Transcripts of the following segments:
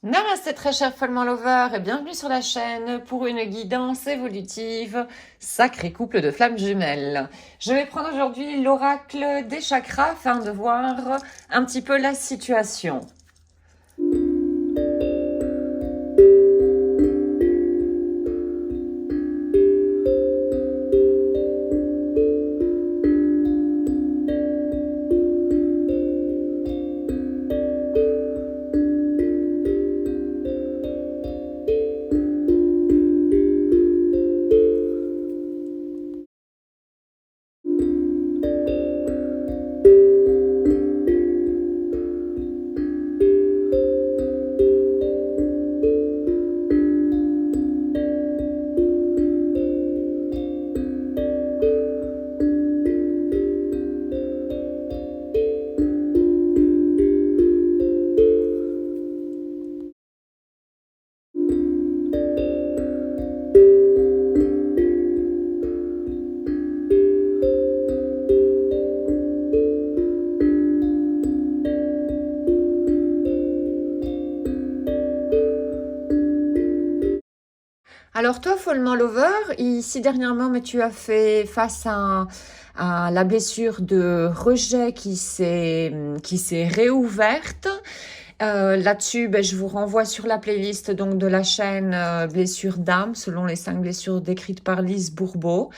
Namasté très cher Follement Lover et bienvenue sur la chaîne pour une guidance évolutive Sacré couple de flammes jumelles. Je vais prendre aujourd'hui l'oracle des chakras afin de voir un petit peu la situation. Alors toi, Follement Lover, ici dernièrement, mais tu as fait face à la blessure de rejet qui s'est réouverte. Là-dessus, je vous renvoie sur la playlist donc de la chaîne Blessures d'âme, selon les 5 blessures décrites par Lise Bourbeau.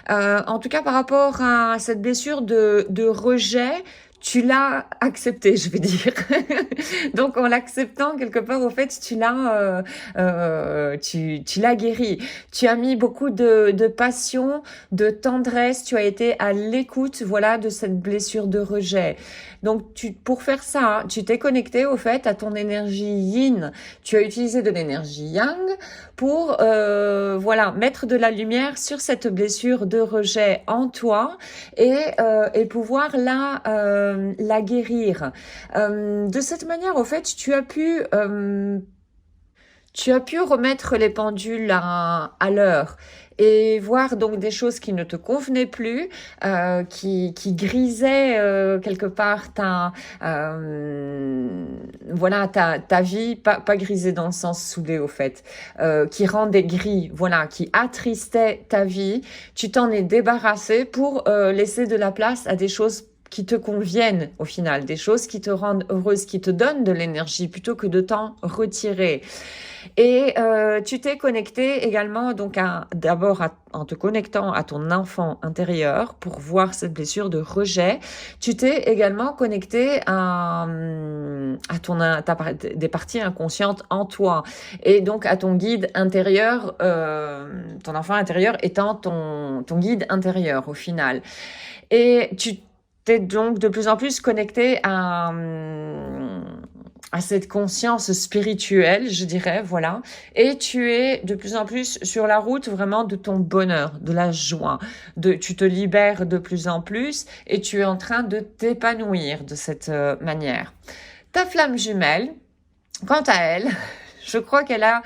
En tout cas, par rapport à cette blessure de rejet, tu l'as accepté, je vais dire. Donc, en l'acceptant, quelque part, au fait, tu l'as guéri. Tu as mis beaucoup de passion, de tendresse. Tu as été à l'écoute, voilà, de cette blessure de rejet. Donc, pour faire ça, tu t'es connecté, au fait, à ton énergie yin. Tu as utilisé de l'énergie yang pour, voilà, mettre de la lumière sur cette blessure de rejet en toi et pouvoir la guérir. De cette manière, au fait, tu as pu remettre les pendules à l'heure et voir donc des choses qui ne te convenaient plus, qui grisaient quelque part voilà, ta vie, pas grisée dans le sens saoulé au fait, qui rendait gris, voilà, qui attristait ta vie. Tu t'en es débarrassé pour laisser de la place à des choses qui te conviennent au final, des choses qui te rendent heureuse, qui te donnent de l'énergie plutôt que de t'en retirer. Et tu t'es connecté également donc d'abord en te connectant à ton enfant intérieur pour voir cette blessure de rejet. Tu t'es également connecté des parties inconscientes en toi et donc à ton guide intérieur, ton enfant intérieur étant ton guide intérieur au final. Et tu t'es donc de plus en plus connecté à cette conscience spirituelle, je dirais, voilà. Et tu es de plus en plus sur la route vraiment de ton bonheur, de la joie. Tu te libères de plus en plus et tu es en train de t'épanouir de cette manière. Ta flamme jumelle, quant à elle, je crois qu'elle a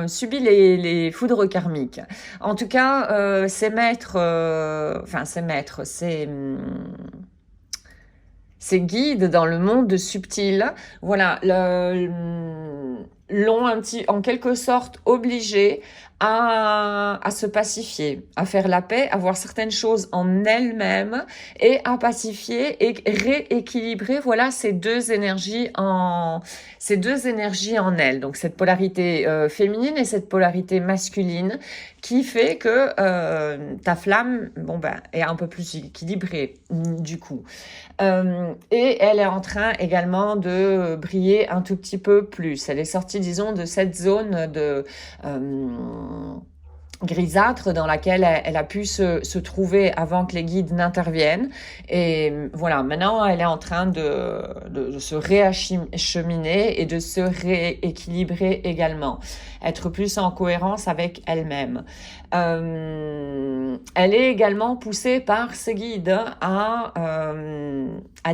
subi les foudres karmiques. En tout cas, ses maîtres, ses guides dans le monde subtil, voilà, l'ont en quelque sorte obligé à se pacifier, à faire la paix, à voir certaines choses en elles-mêmes et à pacifier et rééquilibrer, voilà, ces deux énergies en elles. Donc cette polarité féminine et cette polarité masculine qui fait que ta flamme, est un peu plus équilibrée du coup. Et elle est en train également de briller un tout petit peu plus. Elle est sortie, disons, de cette zone de grisâtre dans laquelle elle a pu se trouver avant que les guides n'interviennent. Et voilà, maintenant, elle est en train de se réacheminer et de se rééquilibrer également. Être plus en cohérence avec elle-même. Elle est également poussée par ses guides à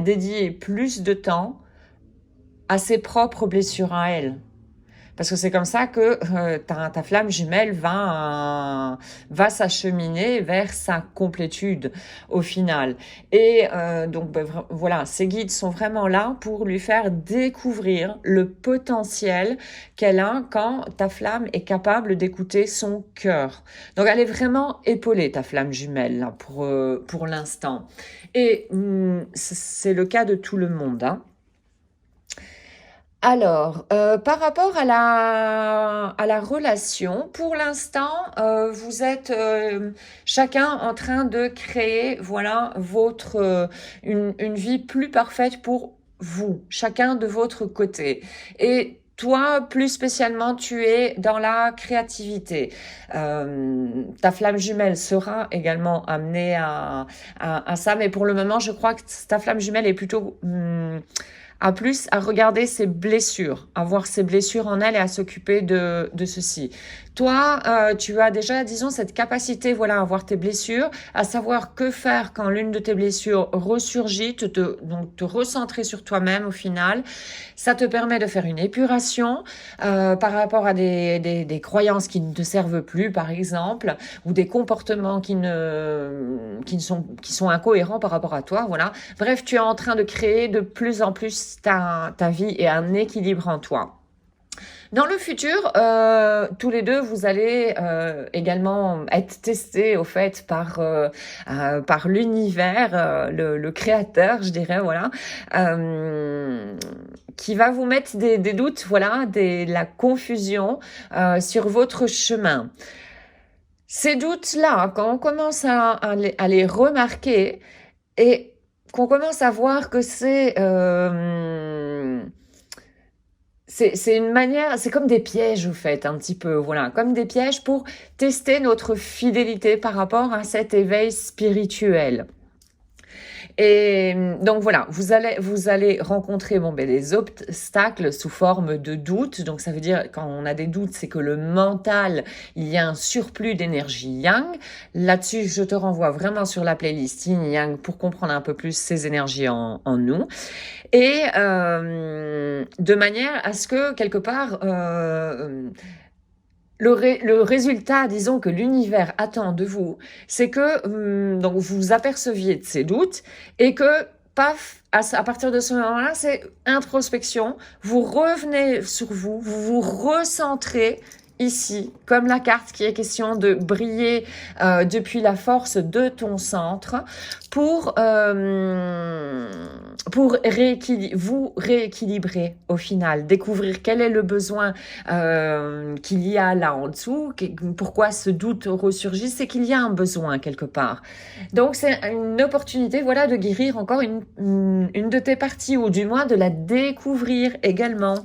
dédier plus de temps à ses propres blessures à elle. Parce que c'est comme ça que ta flamme jumelle va s'acheminer vers sa complétude au final. Et donc voilà, ces guides sont vraiment là pour lui faire découvrir le potentiel qu'elle a quand ta flamme est capable d'écouter son cœur. Donc elle est vraiment épaulée, ta flamme jumelle, là, pour l'instant. Et c'est le cas de tout le monde, hein. Alors, par rapport à la relation, pour l'instant, vous êtes chacun en train de créer, voilà, une vie plus parfaite pour vous, chacun de votre côté. Et toi, plus spécialement, tu es dans la créativité. Ta flamme jumelle sera également amenée à ça, mais pour le moment, je crois que ta flamme jumelle est plutôt à plus à regarder ses blessures, à voir ses blessures en elle et à s'occuper de ceci. Toi, tu as déjà, disons, cette capacité, voilà, à voir tes blessures, à savoir que faire quand l'une de tes blessures ressurgit, donc te recentrer sur toi-même au final. Ça te permet de faire une épuration par rapport à des croyances qui ne te servent plus, par exemple, ou des comportements qui sont incohérents par rapport à toi, voilà. Bref, tu es en train de créer de plus en plus ta vie et un équilibre en toi. Dans le futur, tous les deux, vous allez également être testés au fait par l'univers, le créateur, je dirais, voilà, qui va vous mettre des doutes, voilà, la confusion sur votre chemin. Ces doutes-là, quand on commence à les remarquer et qu'on commence à voir que c'est une manière, c'est comme des pièges, au fait, un petit peu, voilà, comme des pièges pour tester notre fidélité par rapport à cet éveil spirituel. Et donc voilà, vous allez rencontrer des obstacles sous forme de doutes. Donc ça veut dire quand on a des doutes, c'est que le mental, il y a un surplus d'énergie yang. Là-dessus, je te renvoie vraiment sur la playlist Yin Yang pour comprendre un peu plus ces énergies en nous. Et de manière à ce que quelque part le résultat, disons, que l'univers attend de vous, c'est que donc vous aperceviez de ces doutes et que, paf, à partir de ce moment-là, c'est introspection. Vous revenez sur vous, vous vous recentrez ici, comme la carte qui est question de briller depuis la force de ton centre pour vous rééquilibrer au final, découvrir quel est le besoin qu'il y a là en dessous, pourquoi ce doute ressurgit, c'est qu'il y a un besoin quelque part. Donc c'est une opportunité, voilà, de guérir encore une de tes parties, ou du moins de la découvrir également.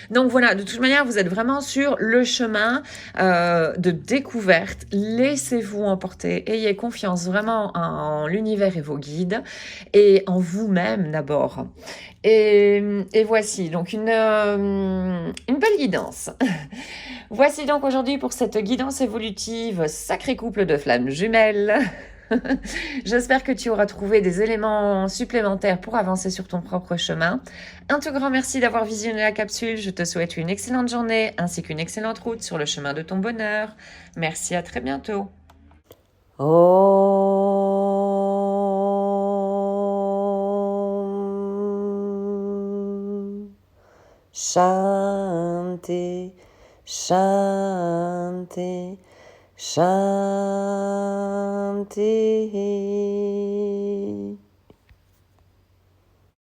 Donc voilà, de toute manière, vous êtes vraiment sur le chemin de découverte. Laissez-vous emporter, ayez confiance vraiment en l'univers et vos guides, et en vous-même d'abord. Et voici donc une belle guidance. Voici donc aujourd'hui pour cette guidance évolutive Sacré couple de flammes jumelles. J'espère que tu auras trouvé des éléments supplémentaires pour avancer sur ton propre chemin. Un tout grand merci d'avoir visionné la capsule. Je te souhaite une excellente journée ainsi qu'une excellente route sur le chemin de ton bonheur. Merci, à très bientôt. Shanti, Shanti, Shanti.